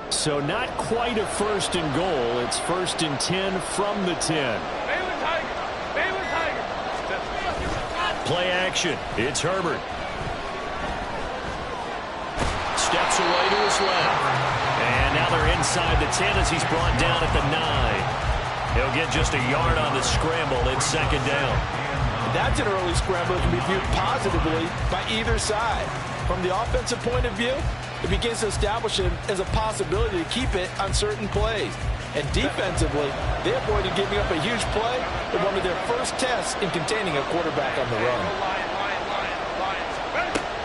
So not quite a first and goal. It's first and 10 from the 10. Play action. It's Herbert. Steps away to his left. And now they're inside the 10 as he's brought down at the 9. He'll get just a yard on the scramble. It's second down. That's an early scramble that can be viewed positively by either side. From the offensive point of view, it begins to establish it as a possibility to keep it on certain plays. And defensively, they avoided giving up a huge play in one of their first tests in containing a quarterback on the run.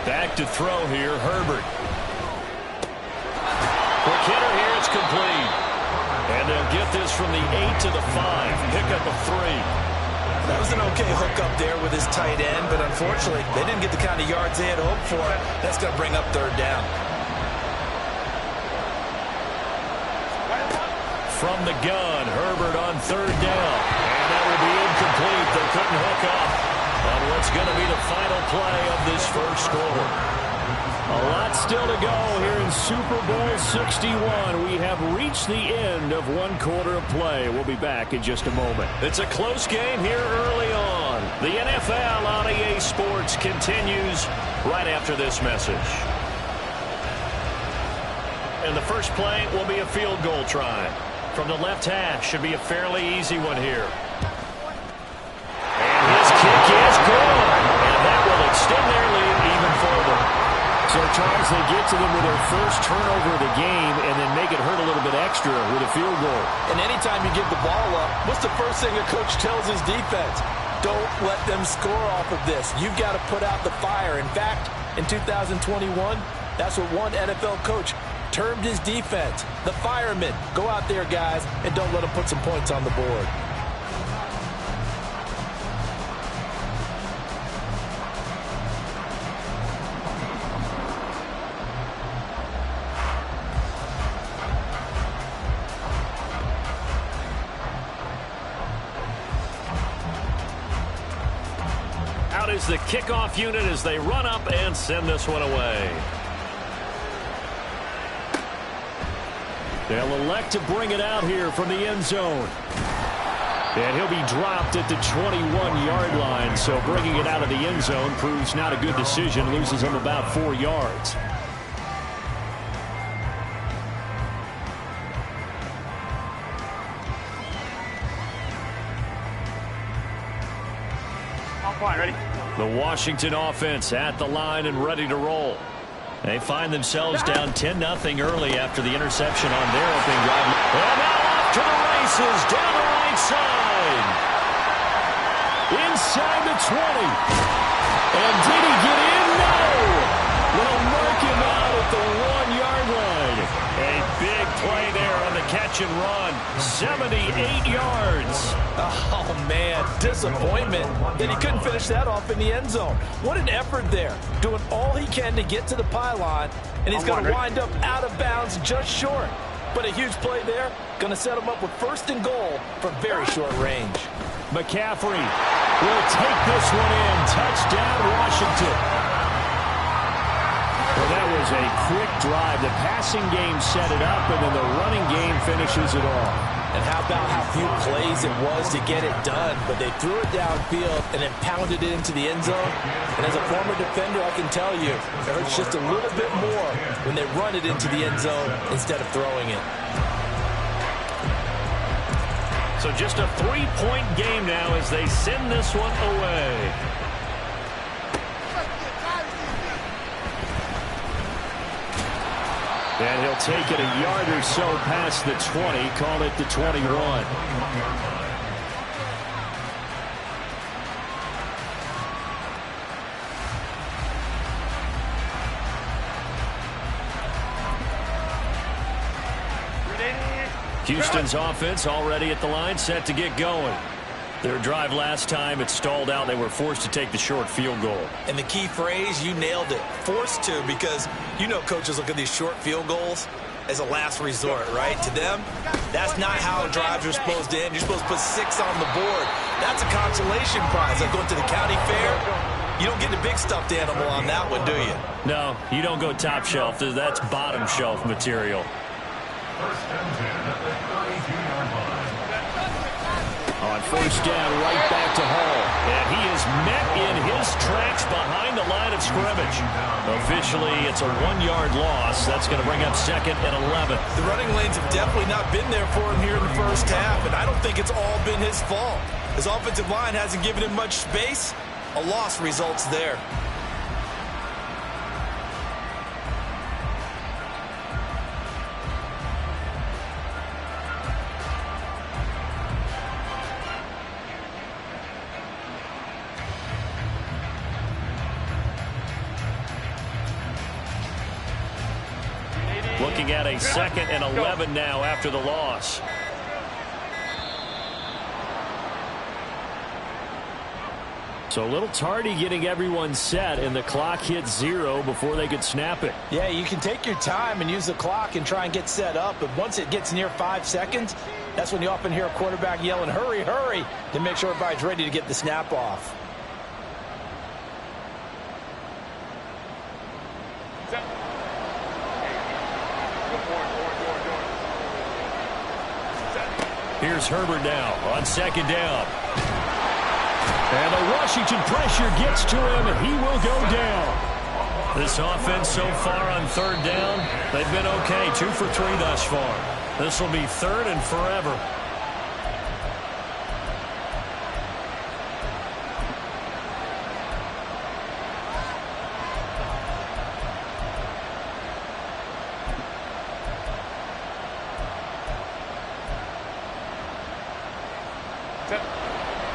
Back to throw here, Herbert. Quick hitter here, it's complete. And they'll get this from the 8 to the 5. Pick up a 3. That was an okay hookup there with his tight end, but unfortunately, they didn't get the kind of yards they had hoped for. That's going to bring up third down. From the gun, Herbert on third down. And that will be incomplete. They couldn't hook up on what's going to be the final play of this first quarter. A lot still to go here in Super Bowl 61. We have reached the end of one quarter of play. We'll be back in just a moment. It's a close game here early on. The NFL on EA Sports continues right after this message. And the first play will be a field goal try. From the left hash, should be a fairly easy one here. And his kick is good. And that will extend their lead even further. So, Charles, they get to them with their first turnover of the game and then make it hurt a little bit extra with a field goal. And anytime you give the ball up, what's the first thing a coach tells his defense? Don't let them score off of this. You've got to put out the fire. In fact, in 2021, that's what one NFL coach termed his defense. The firemen. Go out there, guys, and don't let them put some points on the board. Out is the kickoff unit as they run up and send this one away. They'll elect to bring it out here from the end zone. And he'll be dropped at the 21-yard line. So bringing it out of the end zone proves not a good decision. Loses him about 4 yards. Ready? The Washington offense at the line and ready to roll. They find themselves down 10-0 early after the interception on their opening drive. And now off to the races down the right side. Inside the 20. And did he get in? No. They'll mark him out at the 1-yard line. A big play there on the catch and run. 78 yards. Oh, man, disappointment that he couldn't finish that off in the end zone. What an effort there, doing all he can to get to the pylon, and he's going to wind up out of bounds just short. But a huge play there, going to set him up with first and goal from very short range. McCaffrey will take this one in. Touchdown, Washington. Well, that was a quick drive. The passing game set it up, and then the running game finishes it off. And how about how few plays it was to get it done, but they threw it downfield and then pounded it into the end zone. And as a former defender, I can tell you, it hurts just a little bit more when they run it into the end zone instead of throwing it. So just a 3-point game now as they send this one away. And he'll take it a yard or so past the 20, call it the 21. Houston's offense already at the line, set to get going. Their drive last time, it stalled out. They were forced to take the short field goal. And the key phrase, you nailed it, forced to, because you know coaches look at these short field goals as a last resort, right? To them, that's not how drives are supposed to end. You're supposed to put 6 on the board. That's a consolation prize. Like going to the county fair, you don't get the big stuffed animal on that one, do you? No, you don't go top shelf. That's bottom shelf material. On first down, right back to Hall. And he is met in his tracks behind the line of scrimmage. Officially, it's a 1-yard loss. That's going to bring up 2nd and 11. The running lanes have definitely not been there for him here in the first half, and I don't think it's all been his fault. His offensive line hasn't given him much space. A loss results there. Looking at a 2nd and 11 now after the loss. So a little tardy getting everyone set, and the clock hit 0 before they could snap it. Yeah, you can take your time and use the clock and try and get set up, but once it gets near 5 seconds, that's when you often hear a quarterback yelling, hurry, hurry, to make sure everybody's ready to get the snap off. Here's Herbert now on 2nd down. And the Washington pressure gets to him, and he will go down. This offense so far on 3rd down, they've been okay. 2 for 3 thus far. This will be 3rd and forever.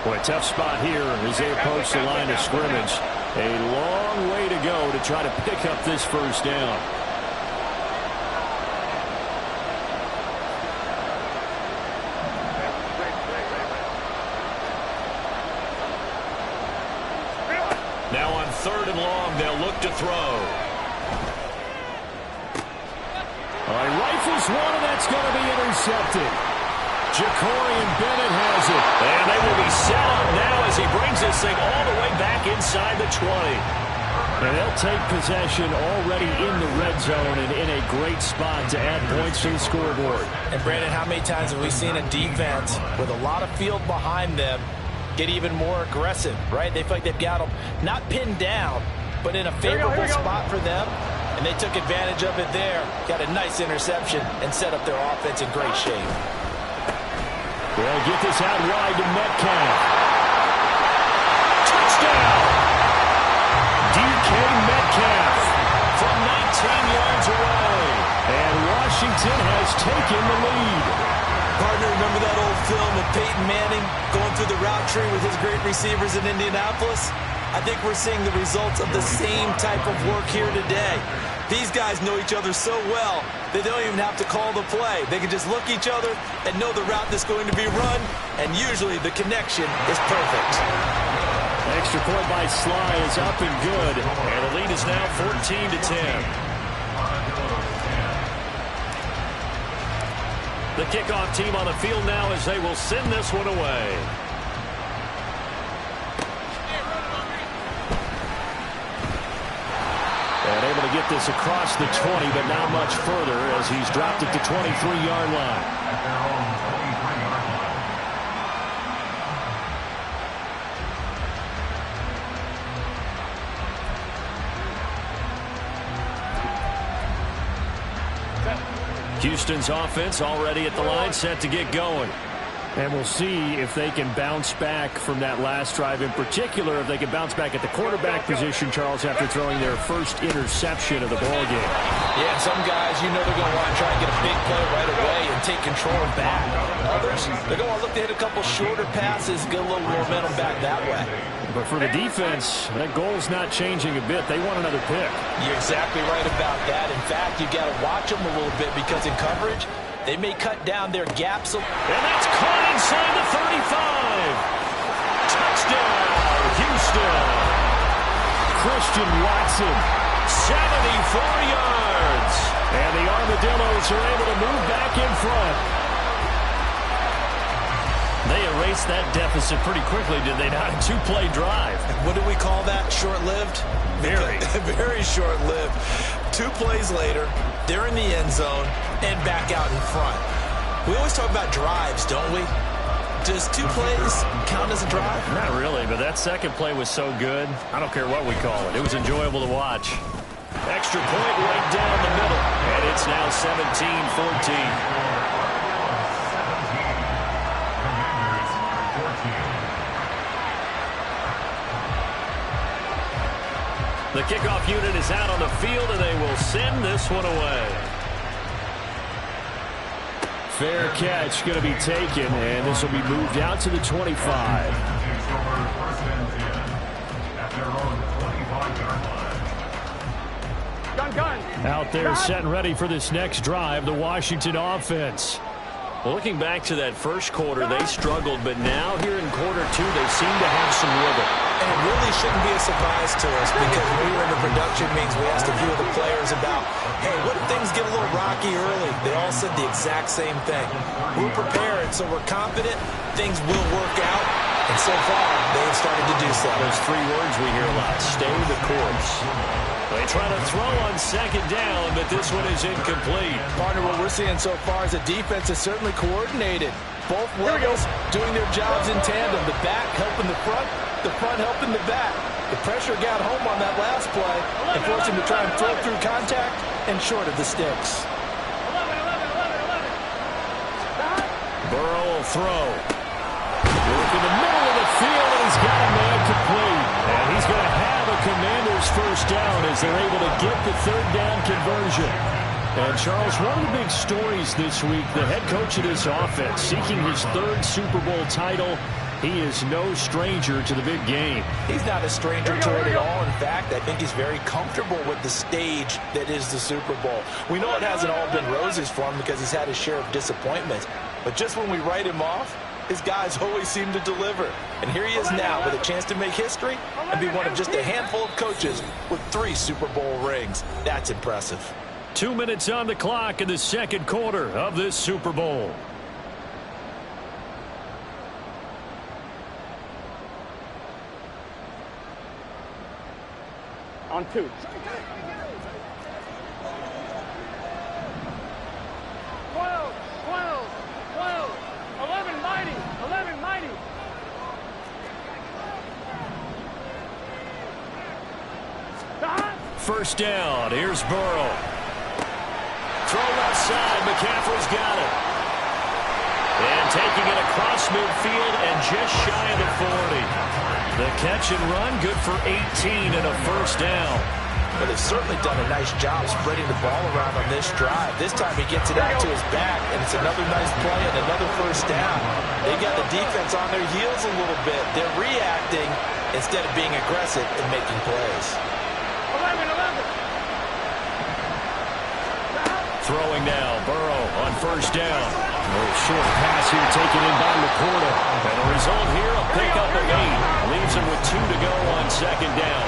Boy, tough spot here as they approach the line of scrimmage. A long way to go to try to pick up this first down. Now on 3rd and long, they'll look to throw. Rifles one, and that's going to be intercepted. Jacorian Bennett has it. And they will be set up now as he brings this thing all the way back inside the 20. And they'll take possession already in the red zone and in a great spot to add points to the scoreboard. And Brandon, how many times have we seen a defense with a lot of field behind them get even more aggressive, right? They feel like they've got them not pinned down, but in a favorable spot for them. And they took advantage of it there. Got a nice interception and set up their offense in great shape. They'll get this out wide to Metcalf. Touchdown! DK Metcalf from 19 yards away. And Washington has taken the lead. Partner, remember that old film of Peyton Manning going through the route tree with his great receivers in Indianapolis? I think we're seeing the results of the same type of work here today. These guys know each other so well, they don't even have to call the play. They can just look each other and know the route that's going to be run, and usually the connection is perfect. Extra point by Sly is up and good, and the lead is now 14-10. The kickoff team on the field now as they will send this one away. And able to get this across the 20, but not much further as he's dropped it to 23-yard line. Houston's offense already at the line, set to get going. And we'll see if they can bounce back from that last drive. In particular, if they can bounce back at the quarterback position, Charles, after throwing their first interception of the ballgame. Yeah, some guys, you know they're going to want to try and get a big play right away and take control back. Others, they're going to look to hit a couple shorter passes, get a little momentum back that way. But for the defense, that goal's not changing a bit. They want another pick. You're exactly right about that. In fact, you've got to watch them a little bit because in coverage, they may cut down their gaps. And that's caught inside the 35. Touchdown, Houston. Christian Watson, 74 yards. And the Armadillos are able to move back in front. They erased that deficit pretty quickly, did they not? A two-play drive. What do we call that? Short-lived? Very. Very short-lived. 2 plays later, they're in the end zone, and back out in front. We always talk about drives, don't we? Does 2 plays count as a drive? Not really, but that second play was so good. I don't care what we call it. It was enjoyable to watch. Extra point right down the middle, and it's now 17-14. The kickoff unit is out on the field, and they will send this one away. Fair catch going to be taken, and this will be moved out to the 25. Out there set and ready for this next drive, the Washington offense. Well, looking back to that first quarter, they struggled, but now here in quarter 2, they seem to have some rhythm. And it really shouldn't be a surprise to us because when we were in the production meetings, we asked a few of the players about, hey, what if things get a little rocky early? They all said the exact same thing. We're prepared, so we're confident things will work out. And so far, they have started to do so. Those 3 words we hear a lot, stay the course. They try to throw on second down, but this one is incomplete. Partner, what we're seeing so far is the defense is certainly coordinated. Both levels doing their jobs in tandem. The back helping the front helping the back. The pressure got home on that last play and forced him to try and throw through contact and short of the sticks. Burrow will throw. Work in the middle of the field, and he's got a man complete. And he's going to have a Commanders first down as they're able to get the third down conversion. And, Charles, one of the big stories this week, the head coach of this offense seeking his 3rd Super Bowl title. He is no stranger to the big game. He's not a stranger to it at all. In fact, I think he's very comfortable with the stage that is the Super Bowl. We know it hasn't all been roses for him because he's had his share of disappointments. But just when we write him off, his guys always seem to deliver. And here he is now with a chance to make history and be one of just a handful of coaches with 3 Super Bowl rings. That's impressive. 2 minutes on the clock in the second quarter of this Super Bowl. On 2. 11 mighty. First down. Here's Burrow. Throw left side. McCaffrey's got it. And taking it across midfield and just shy of the 40. The catch and run, good for 18 and a first down. But they've certainly done a nice job spreading the ball around on this drive. This time he gets it out to his back, and it's another nice play and another first down. They got the defense on their heels a little bit. They're reacting instead of being aggressive and making plays. 11. Throwing now, Burrow on first down. A short pass here taken in by Laporta. And the result here, a pickup of 8. Leaves him with 2 to go on second down.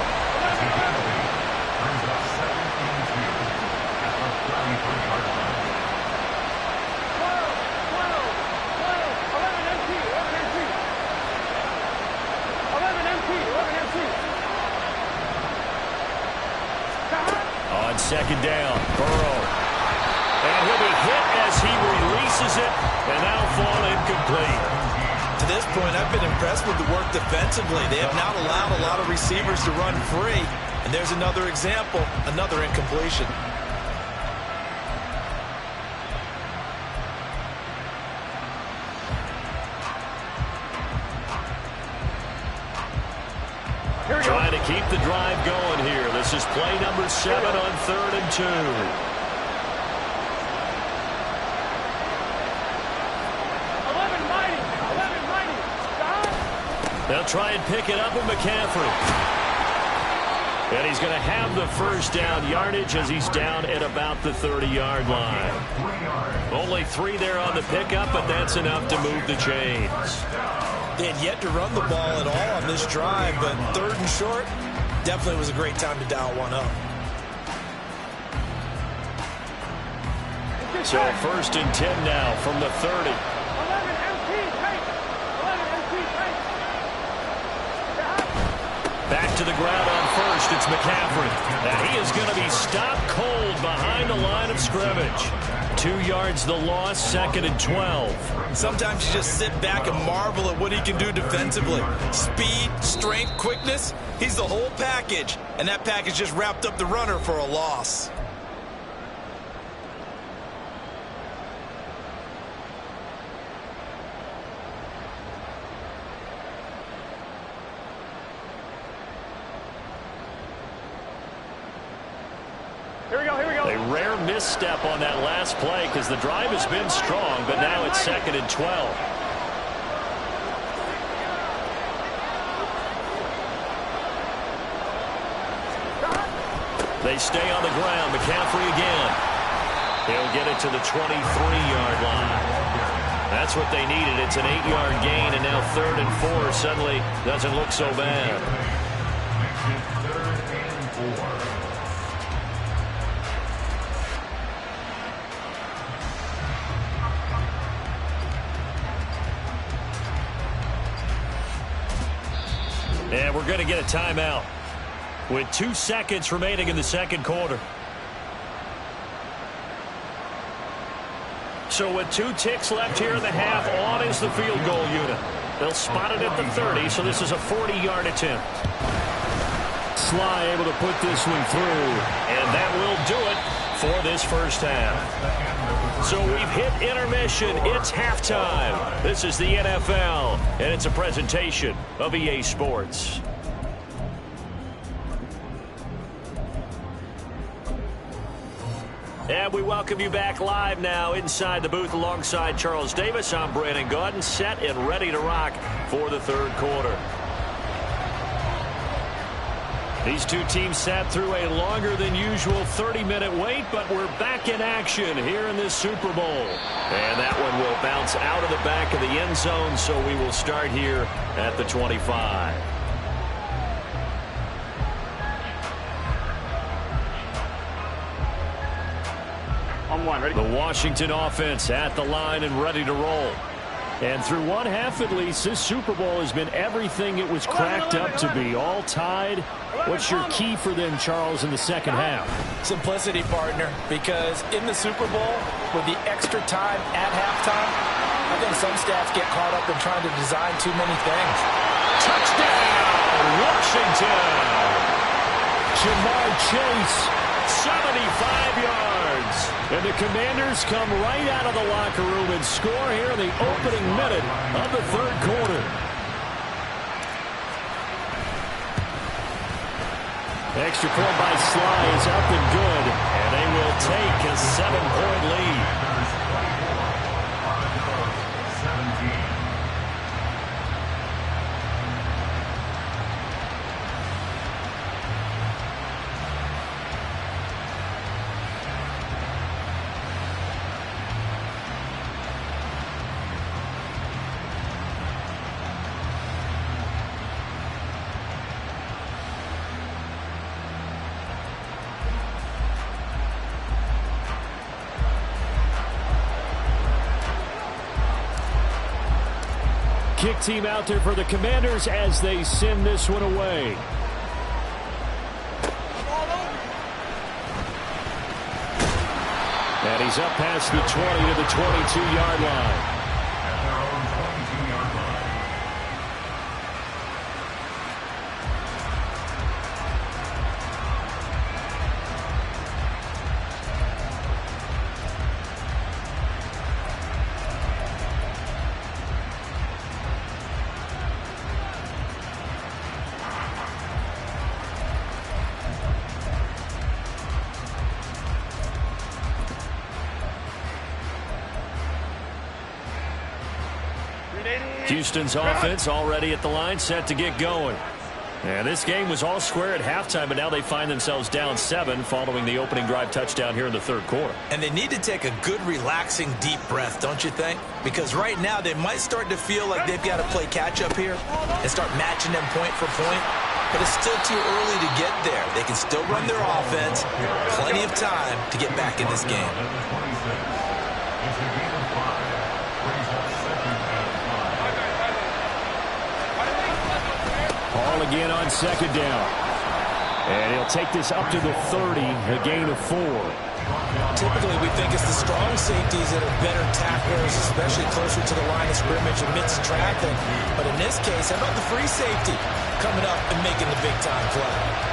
On second down, Burrow. And he'll be hit as he releases it, and now fall incomplete. To this point, I've been impressed with the work defensively. They have not allowed a lot of receivers to run free. And there's another example, another incompletion. Trying to keep the drive going here. This is play number 7 on 3rd and 2. 11 mighty. They'll try and pick it up with McCaffrey. And he's going to have the first down yardage as he's down at about the 30-yard line. Only 3 there on the pickup, but that's enough to move the chains. They had yet to run the ball at all on this drive, but 3rd and short definitely was a great time to dial one up. So 1st and 10 now from the 30. 11 empty. Back to the ground on 1st. pitched. It's McCaffrey. And he is going to be stopped cold behind the line of scrimmage. 2 yards the loss, 2nd and 12. Sometimes you just sit back and marvel at what he can do defensively. Speed, strength, quickness. He's the whole package. And that package just wrapped up the runner for a loss. Here we go, here we go. A rare misstep on that last play because the drive has been strong, but now it's 2nd and 12. They stay on the ground. McCaffrey again. He'll get it to the 23-yard line. That's what they needed. It's an 8-yard gain, and now 3rd and 4 suddenly doesn't look so bad. And we're going to get a timeout with 2 seconds remaining in the second quarter. So with 2 ticks left here in the half, on is the field goal unit. They'll spot it at the 30, so this is a 40-yard attempt. Sly able to put this one through, and that will do it for this first half. So we've hit intermission. It's halftime. This is the NFL, and it's a presentation of EA Sports. And we welcome you back live now inside the booth alongside Charles Davis. I'm Brandon Gaudin, set and ready to rock for the third quarter. These two teams sat through a longer than usual 30-minute wait, but we're back in action here in this Super Bowl. And that one will bounce out of the back of the end zone, so we will start here at the 25. On one, ready? The Washington offense at the line and ready to roll. And through one half at least, this Super Bowl has been everything it was cracked up to be. All tied. What's your key for them, Charles, in the second half? Simplicity, partner, because in the Super Bowl, with the extra time at halftime, I think some staffs get caught up in trying to design too many things. Touchdown, Washington! Ja'Marr Chase, 75 yards. And the Commanders come right out of the locker room and score here in the opening minute of the third quarter. Extra point by Sly is up and good, and they will take a 7-point lead. Kick team out there for the Commanders as they send this one away. And he's up past the 20 to the 22-yard line. Houston's offense already at the line, set to get going. And this game was all square at halftime, but now they find themselves down 7 following the opening drive touchdown here in the third quarter. And they need to take a good, relaxing, deep breath, don't you think? Because right now they might start to feel like they've got to play catch-up here and start matching them point for point. But it's still too early to get there. They can still run their offense. Plenty of time to get back in this game. Ball again on second down. And he'll take this up to the 30, a gain of 4. Typically, we think it's the strong safeties that are better tacklers, especially closer to the line of scrimmage amidst traffic. But in this case, how about the free safety coming up and making the big-time play?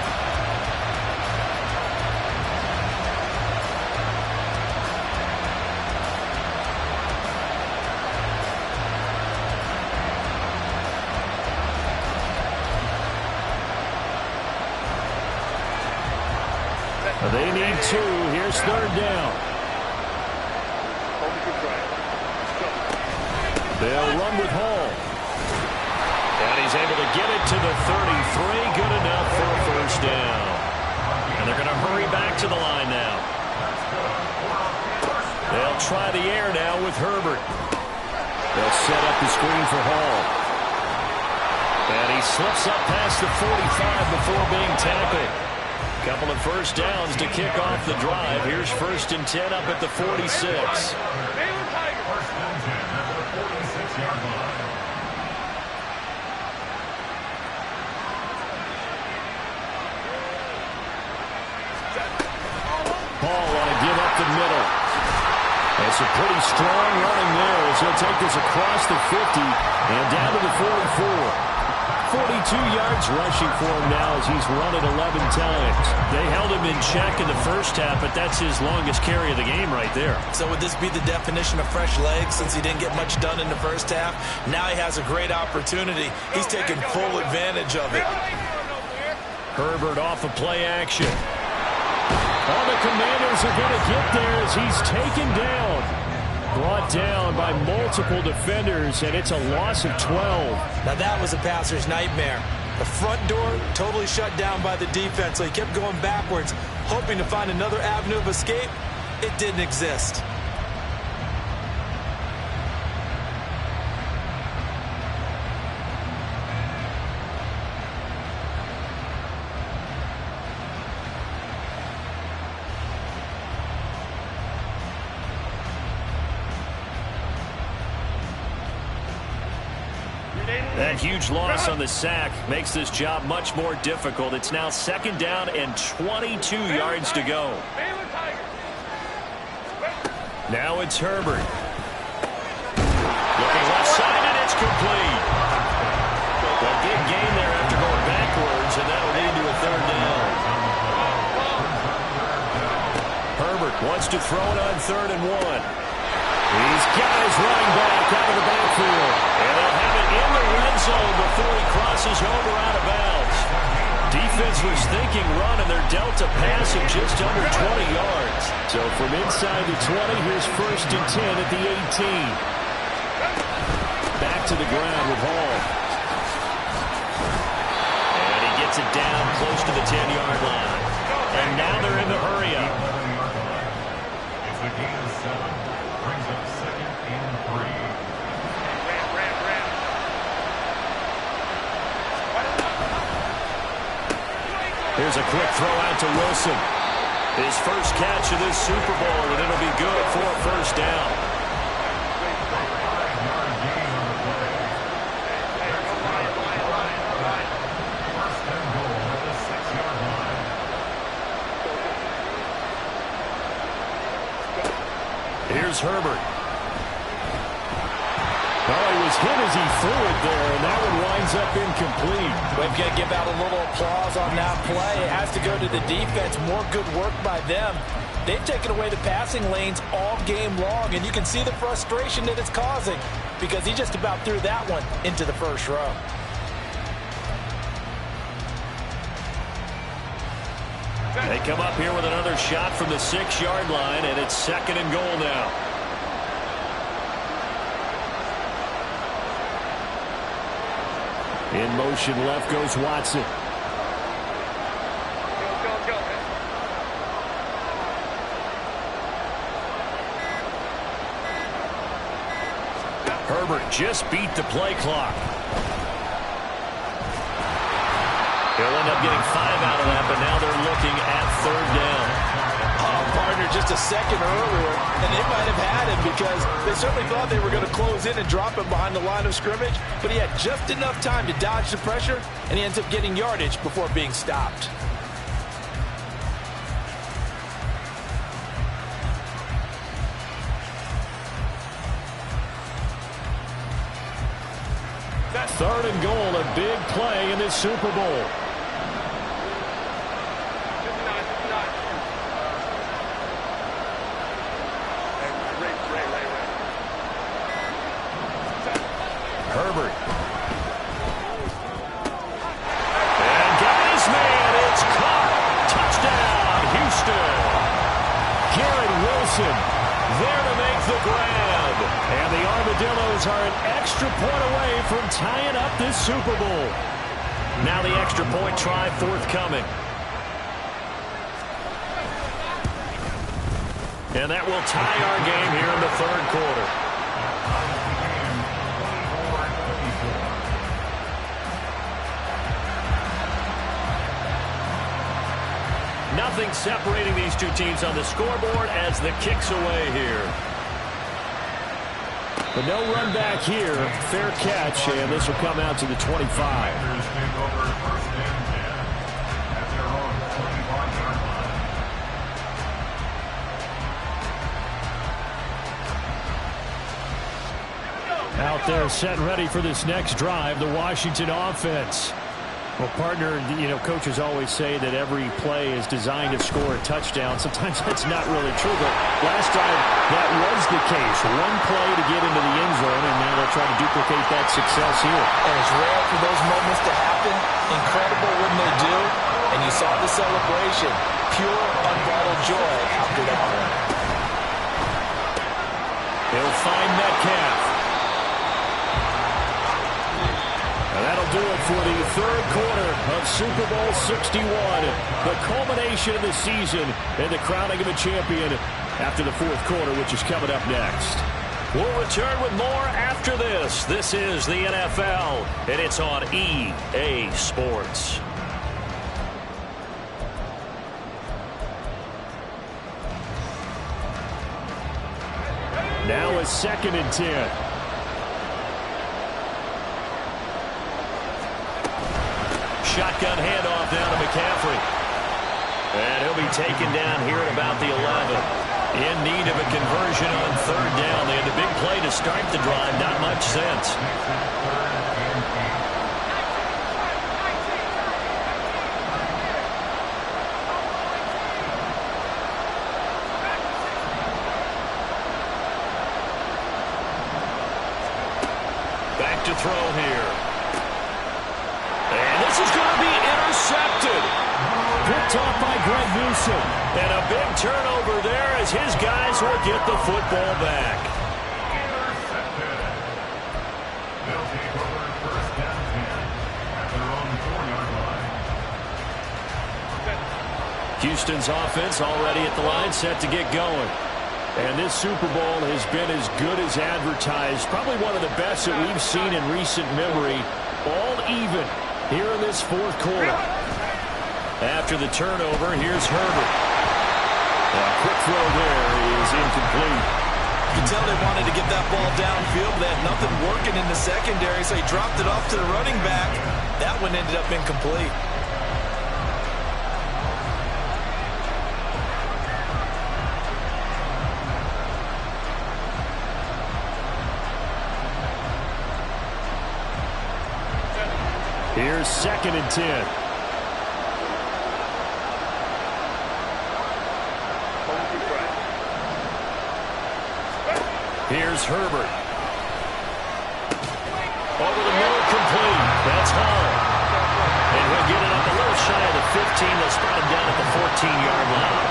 They need 2. Here's 3rd down. They'll run with Hall. And he's able to get it to the 33. Good enough for a 1st down. And they're going to hurry back to the line now. They'll try the air now with Herbert. They'll set up the screen for Hall. And he slips up past the 45 before being tackled. Couple of 1st downs to kick off the drive. Here's 1st and 10 up at the 46. Paul want to give up the middle. That's a pretty strong running there as he'll take this across the 50 and down to the 44. 42 yards rushing for him now as he's run it 11 times. They held him in check in the 1st half, but that's his longest carry of the game right there. So would this be the definition of fresh legs since he didn't get much done in the 1st half? Now he has a great opportunity. He's taking full advantage of it. Herbert off of play action. All the Commanders are going to get there as he's taken down. Brought down by multiple defenders, and it's a loss of 12. Now that was a passer's nightmare. The front door totally shut down by the defense, so he kept going backwards, hoping to find another avenue of escape. It didn't exist. That huge loss on the sack makes this job much more difficult. It's now 2nd down and 22 yards to go. Now it's Herbert. Looking left side, and it's complete. A big gain there after going backwards, and that'll lead to a 3rd down. Herbert wants to throw it on 3rd and 1. These guys running back out of the backfield. And they'll have it in the red zone before he crosses over out of bounds. Defense was thinking run, and they're dealt a pass of just under 20 yards. So from inside the 20, here's 1st and 10 at the 18. Back to the ground with Hall. And he gets it down close to the 10-yard line. And now they're in the hurry-up. It's a gain of 7. Brings up 2nd and 3. Here's a quick throw out to Wilson. His 1st catch of this Super Bowl, and it'll be good for a 1st down. Here's Herbert. Well, he was hit as he threw it there, and that one winds up incomplete. We've got to give out a little applause on that play. It has to go to the defense. More good work by them. They've taken away the passing lanes all game long, and you can see the frustration that it's causing because he just about threw that one into the 1st row. They come up here with another shot from the 6-yard line, and it's 2nd and goal now. In motion, left goes Watson. Go. Herbert just beat the play clock. He'll end up getting 5 out of that, but now they're looking at 3rd down. Partner just a second earlier, and they might have had him because they certainly thought they were going to close in and drop him behind the line of scrimmage, but he had just enough time to dodge the pressure, and he ends up getting yardage before being stopped. 3rd and goal, a big play in this Super Bowl. Herbert. And got his man. It's caught. Touchdown, Houston. Garrett Wilson there to make the grab. And the Armadillos are an extra point away from tying up this Super Bowl. Now the extra point try forthcoming. And that will tie our game here in the 3rd quarter. Nothing separating these two teams on the scoreboard as the kick's away here. But no run back here. Fair catch, and this will come out to the 25. Out there set and ready for this next drive, the Washington offense. Well, partner, coaches always say that every play is designed to score a touchdown. Sometimes that's not really true, but last drive that was the case. One play to get into the end zone, and now they'll try to duplicate that success here. And it's rare for those moments to happen. Incredible when they do. And you saw the celebration. Pure, unbridled joy after that one. He'll find Metcalf. And that'll do it for the 3rd quarter of Super Bowl 61. The culmination of the season and the crowning of a champion after the 4th quarter, which is coming up next. We'll return with more after this. This is the NFL, and it's on EA Sports. Now a 2nd and 10. Shotgun handoff down to McCaffrey. And he'll be taken down here at about the 11. In need of a conversion on 3rd down. They had the big play to start the drive. Not much sense. Back to throw here. And this is going to be intercepted. Picked off by Greg Newsome. And a big turnover there as his guys will get the football back. Intercepted. They'll take over 1st down 10 at their own 4-yard line. Houston's offense already at the line, set to get going. And this Super Bowl has been as good as advertised. Probably one of the best that we've seen in recent memory. All even here in this 4th quarter. After the turnover, here's Herbert. A quick throw there is incomplete. You can tell they wanted to get that ball downfield, but they had nothing working in the secondary, so he dropped it off to the running back. That one ended up incomplete. Here's 2nd and 10. Here's Herbert. Over the middle, complete. That's Hall. And he'll get it up a little shy of the 15. They'll spot him down at the 14-yard line.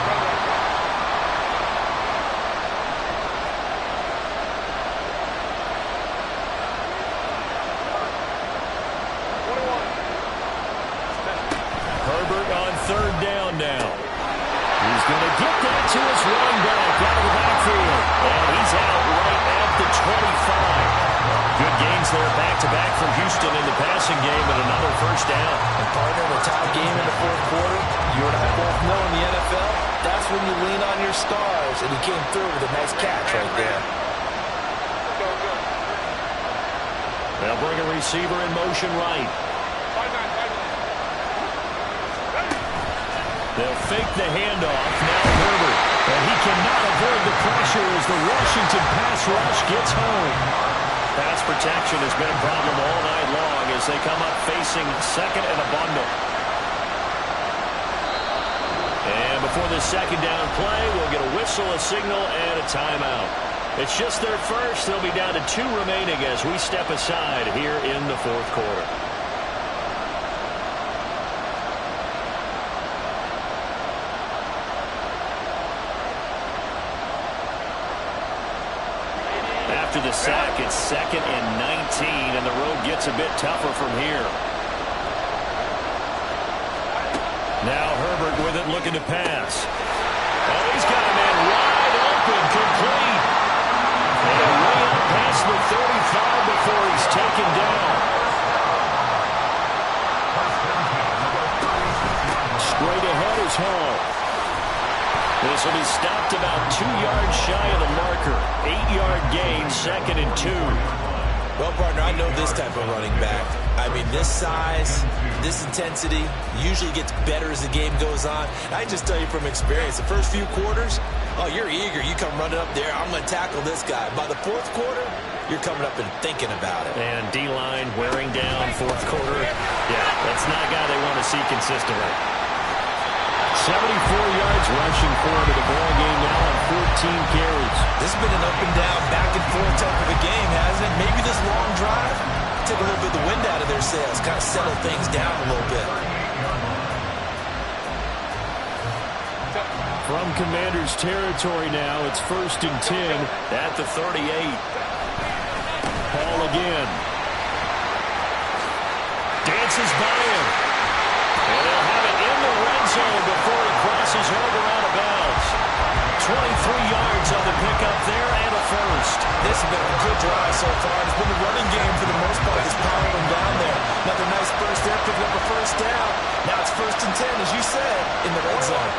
Herbert on 3rd down now. He's going to get that to his running back out of the backfield. And he's out right at the 25. Good gains there back-to-back from Houston in the passing game, and another 1st down. And partner, the tie game in the 4th quarter, you and I both know in the NFL, that's when you lean on your stars, and he came through with a nice catch right there. They'll bring a receiver in motion right. They'll fake the handoff. Now Herbert. And he cannot avoid the pressure as the Washington pass rush gets home. pass protection has been a problem all night long as they come up facing second and a bundle. And before this second down play, we'll get a whistle, a signal, and a timeout. It's just their first. They'll be down to 2 remaining as we step aside here in the fourth quarter. After the sack, it's 2nd and 19, and the road gets a bit tougher from here. Now Herbert with it, looking to pass. Oh, he's got a man wide open, complete. And way up past the 35 before he's taken down. Straight ahead is Hall. This will be stopped about 2 yards shy of the marker. 8-yard gain, 2nd and 2. Well, partner, I know this type of running back. I mean, this size, this intensity usually gets better as the game goes on. I just tell you from experience, the first few quarters, oh, you're eager. You come running up there, I'm going to tackle this guy. By the fourth quarter, you're coming up and thinking about it. And D-line wearing down fourth quarter. Yeah, that's not a guy they want to see consistently. 74 yards rushing for him in the ball game now on 14 carries. This has been an up and down, back and forth type of a game, hasn't it? Maybe this long drive take a little bit of the wind out of their sails, kind of settle things down a little bit. From Commanders territory now, it's 1st and 10 at the 38. Hall again. Dances by him. And they'll have it in the red zone before he crosses over out of bounds. 23 yards on the pickup there and a first. This has been a good drive so far. It's been the running game for the most part that's powering them down there. Another nice burst there, picking up a first down. Now it's 1st and 10, as you said, in the red zone.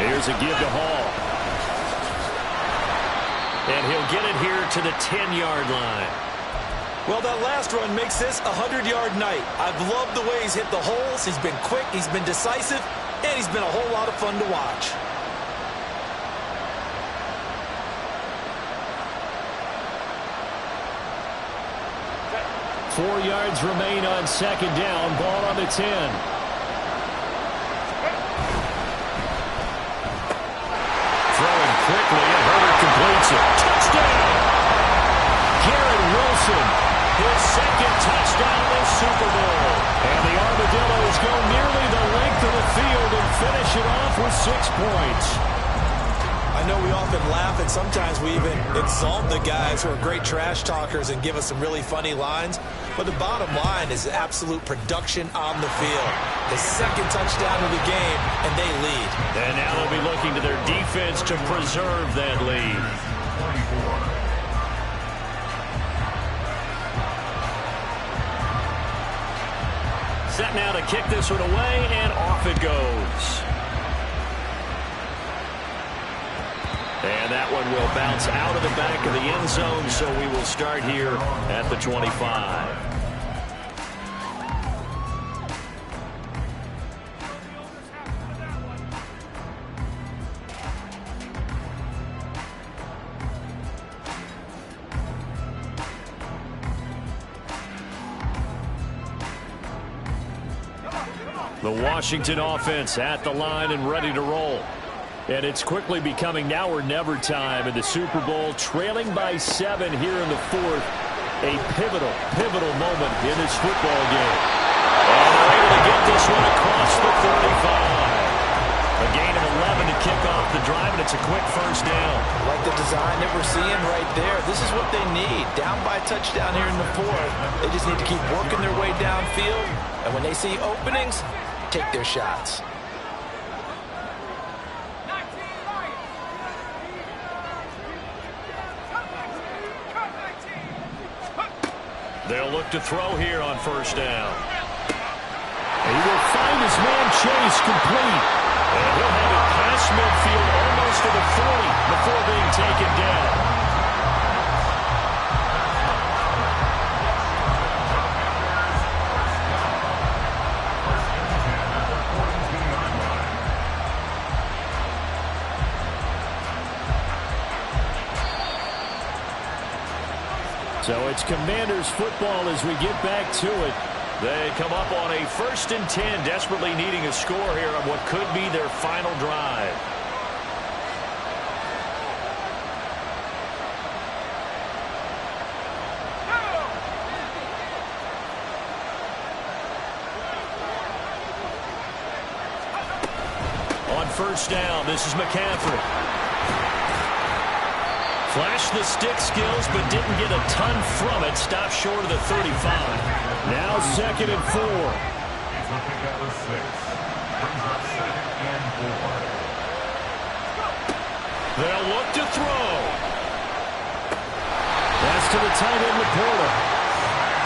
Here's a give to Hall. And he'll get it here to the 10-yard line. Well, that last run makes this a 100-yard night. I've loved the way he's hit the holes. He's been quick, he's been decisive, and he's been a whole lot of fun to watch. Four yards remain on 2nd down. Ball on the 10. Quickly, and Herbert completes it. Touchdown! Garrett Wilson, his 2nd touchdown this Super Bowl. And the Armadillos go nearly the length of the field and finish it off with 6 points. I know we often laugh, and sometimes we even exalt the guys who are great trash talkers and give us some really funny lines. But the bottom line is absolute production on the field. His 2nd touchdown of the game, and they lead. And now they'll be looking to their defense to preserve that lead. Set now to kick this one away, and off it goes. And that one will bounce out of the back of the end zone, so we will start here at the 25. The Washington offense at the line and ready to roll. And it's quickly becoming now or never time in the Super Bowl, trailing by 7 here in the 4th. A pivotal moment in this football game. And they're able to get this one across the 35. A gain of 11 to kick off the drive, and it's a quick first down. Like the design that we're seeing right there. This is what they need. Down by a touchdown here in the 4th. They just need to keep working their way downfield. And when they see openings, take their shots. They'll look to throw here on first down. He will find his man Chase complete. And he'll have it past midfield almost to the 40 before being taken down. So it's Commanders football as we get back to it. They come up on a 1st and 10, desperately needing a score here on what could be their final drive. On 1st down, this is McCaffrey. Flashed the stick skills, but didn't get a ton from it. Stopped short of the 35. Now 2nd and 4. It's a pickup of 6. Brings up 2nd and 4. They'll look to throw. That's to the tight end, Laporta.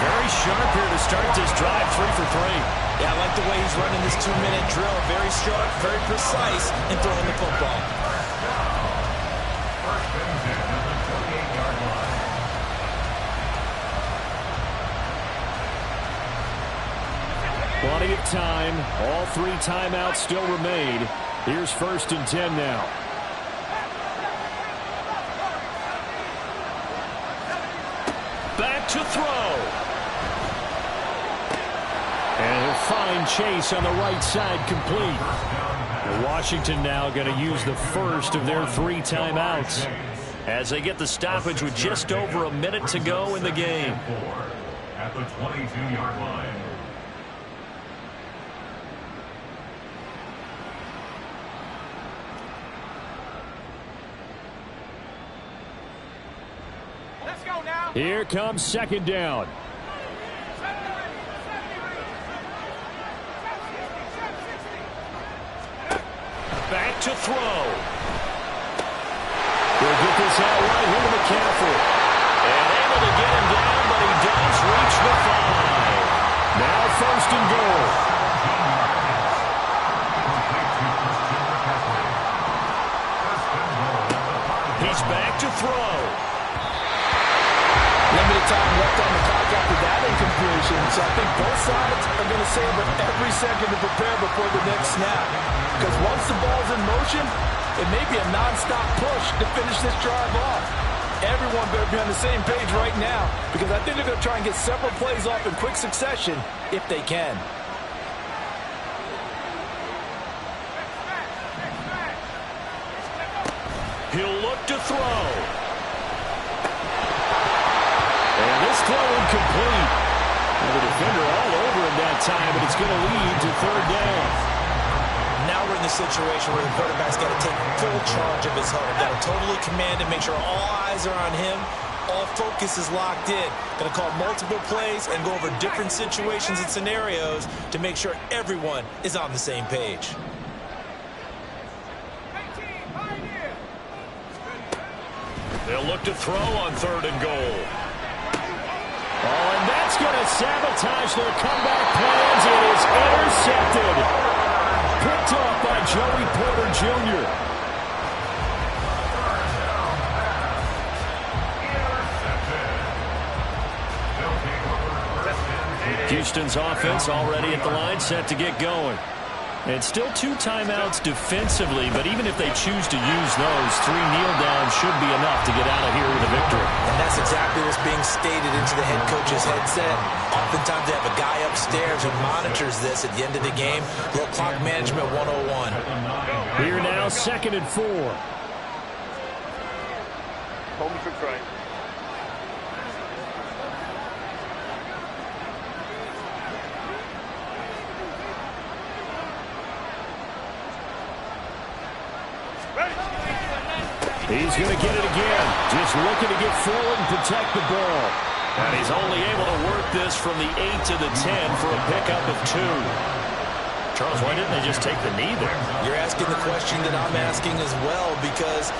Very sharp here to start this drive, 3 for 3. Yeah, I like the way he's running this 2-minute drill. Very sharp, very precise in throwing the football. First and 10 at the 28-yard line. Plenty of time. All 3 timeouts still remain. Here's 1st and 10 now. Back to throw. And he'll find Chase on the right side, complete. Washington now going to use the first of their 3 timeouts as they get the stoppage with just over a minute to go in the game. At the 22-yard line. Here comes 2nd down. Back to throw. He'll get this out right here to McCaffrey. And able to get him down, but he does reach the 5. Now 1st and goal. He's back to throw. Limited time left on the clock after that incompletion. So I think both sides are going to savor every second to prepare before the next snap. Because once the ball's in motion, it may be a non-stop push to finish this drive off. Everyone better be on the same page right now, because I think they're going to try and get several plays off in quick succession if they can. He'll look to throw. And this throw incomplete. And the defender all over him that time, but it's going to lead to 3rd down. Now we're in the situation where the quarterback's got to take full charge of his huddle. Got to totally command and make sure all eyes are on him. All focus is locked in. Going to call multiple plays and go over different situations and scenarios to make sure everyone is on the same page. They'll look to throw on 3rd and goal. Oh, and that's going to sabotage their comeback plans. It is intercepted. Picked off by Joey Porter Jr. Houston's offense already at the line, set to get going. And still 2 timeouts defensively, but even if they choose to use those, 3 kneel downs should be enough to get out of here with a victory. And that's exactly what's being stated into the head coach's headset. Oftentimes they have a guy upstairs who monitors this at the end of the game. Little clock management 101. Here now, 2nd and 4. Hold me for Trey. He's going to get it again. Just looking to get forward and protect the ball. And he's only able to work this from the 8 to the 10 for a pickup of 2. Charles, why didn't they just take the knee there? You're asking the question that I'm asking as well, because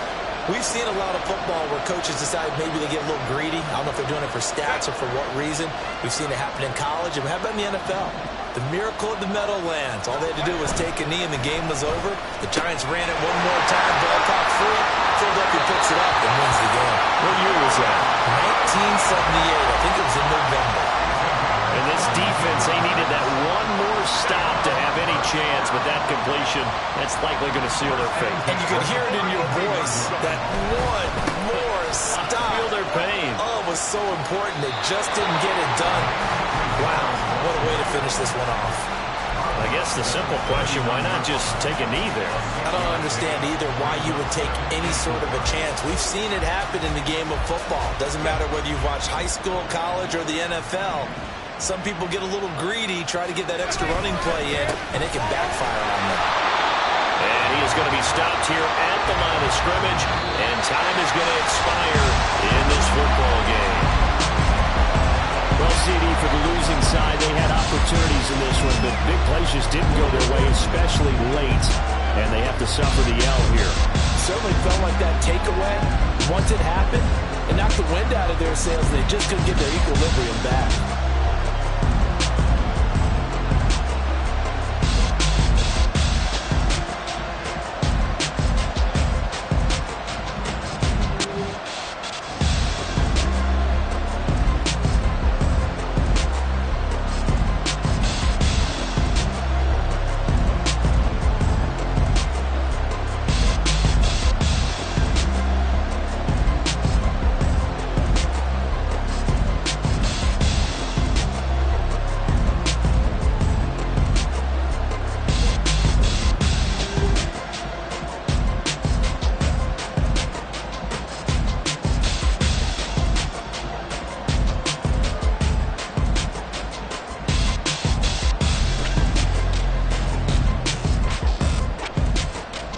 we've seen a lot of football where coaches decide maybe they get a little greedy. I don't know if they're doing it for stats or for what reason. We've seen it happen in college, and how about in the NFL? The miracle of the Meadowlands. All they had to do was take a knee and the game was over. The Giants ran it one more time, ball caught free. Philadelphia picks it up and wins the game. What year was that? 1978. I think it was in November. And this defense, they needed that one more stop to have any chance, but that completion, that's likely going to seal their fate. And you could hear it in your voice, that one more stop. Feel their pain. Oh, was so important. They just didn't get it done. Wow, what a way to finish this one off. I guess the simple question, why not just take a knee there? I don't understand either why you would take any sort of a chance. We've seen it happen in the game of football. Doesn't matter whether you've watched high school, college, or the NFL. Some people get a little greedy, try to get that extra running play in, and it can backfire on them. And he is going to be stopped here at the line of scrimmage, and time is going to expire in this football game. Well, CD, for the losing side, they had opportunities in this one, but big plays just didn't go their way, especially late, and they have to suffer the L here. Certainly felt like that takeaway, once it happened, it knocked the wind out of their sails, and they just couldn't get their equilibrium back.